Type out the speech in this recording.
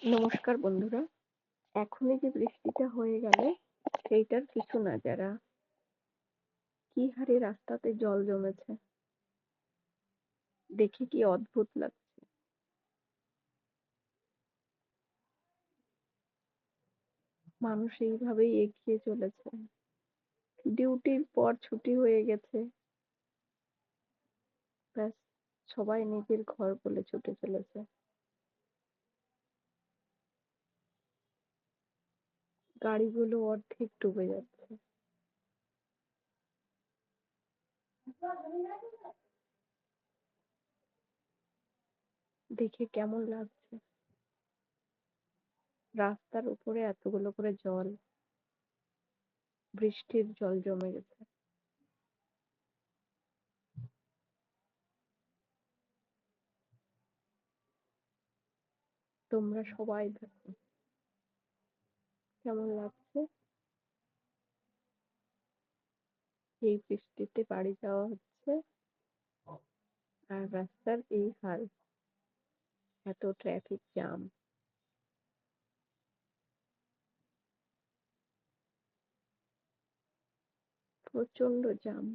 নমস্কার বন্ধুরা। এখনই যে বৃষ্টিটা হয়ে গেল সেইটার কিছু নাজারা। কি হারে রাস্তাতে জল জমেছে, দেখে কি অদ্ভুত লাগছে। মানুষ এইভাবেই এগিয়ে চলেছে। ডিউটির পর ছুটি হয়ে গেছে, ব্যাস সবাই নিজের ঘর বলে ছুটে চলেছে। গাড়িগুলো অর্ধেক ডুবে যাচ্ছে। দেখে কেমন লাগছে, রাস্তার উপরে এতগুলো করে জল, বৃষ্টির জল জমে গেছে। তোমরা সবাই দেখো কেমন লাগছে। এই বৃষ্টিতে বাড়ি যাওয়া হচ্ছে আর রাস্তার এই হাল, এত ট্রাফিক জ্যাম, প্রচন্ড জ্যাম।